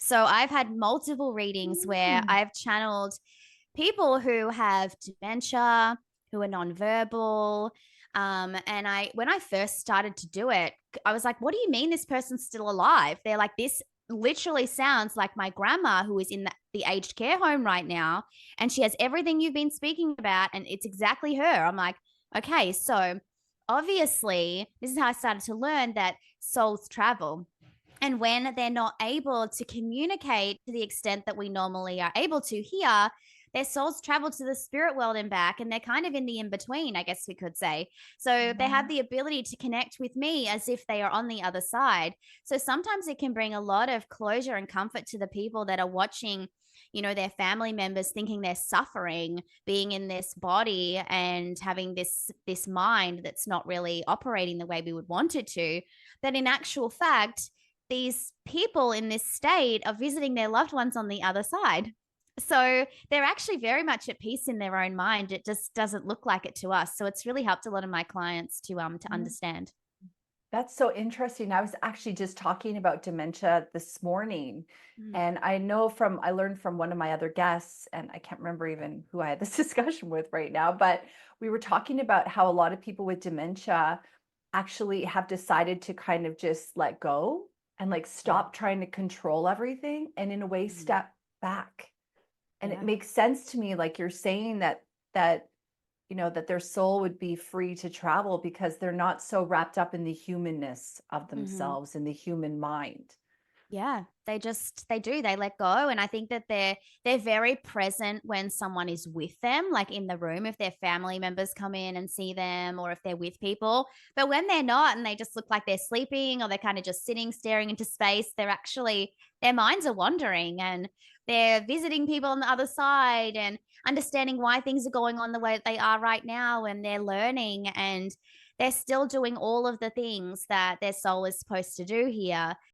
So I've had multiple readings where I've channeled people who have dementia, who are nonverbal. And when I first started to do it, I was like, what do you mean this person's still alive? They're like, this literally sounds like my grandma who is in the aged care home right now. And she has everything you've been speaking about. And it's exactly her. I'm like, okay, so obviously, this is how I started to learn that souls travel. And when they're not able to communicate to the extent that we normally are able to here, their souls travel to the spirit world and back, and they're kind of in the in between, I guess we could say. So they have the ability to connect with me as if they are on the other side. So sometimes it can bring a lot of closure and comfort to the people that are watching, their family members thinking they're suffering, being in this body and having this mind that's not really operating the way we would want it to. That in actual fact, these people in this state are visiting their loved ones on the other side. So they're actually very much at peace in their own mind. It just doesn't look like it to us. So it's really helped a lot of my clients to understand. That's so interesting. I was actually just talking about dementia this morning. And I learned from one of my other guests, and I can't remember even who I had this discussion with right now, but we were talking about how a lot of people with dementia actually have decided to kind of just let go and like stop trying to control everything and in a way step back. And it makes sense to me, like you're saying that their soul would be free to travel because they're not so wrapped up in the humanness of themselves and the human mind. Yeah, they let go. And I think that they're very present when someone is with them, like in the room, if their family members come in and see them or if they're with people. But when they're not and they just look like they're sleeping or they're kind of just sitting staring into space, their minds are wandering and they're visiting people on the other side and understanding why things are going on the way that they are right now, and they're learning and they're still doing all of the things that their soul is supposed to do here.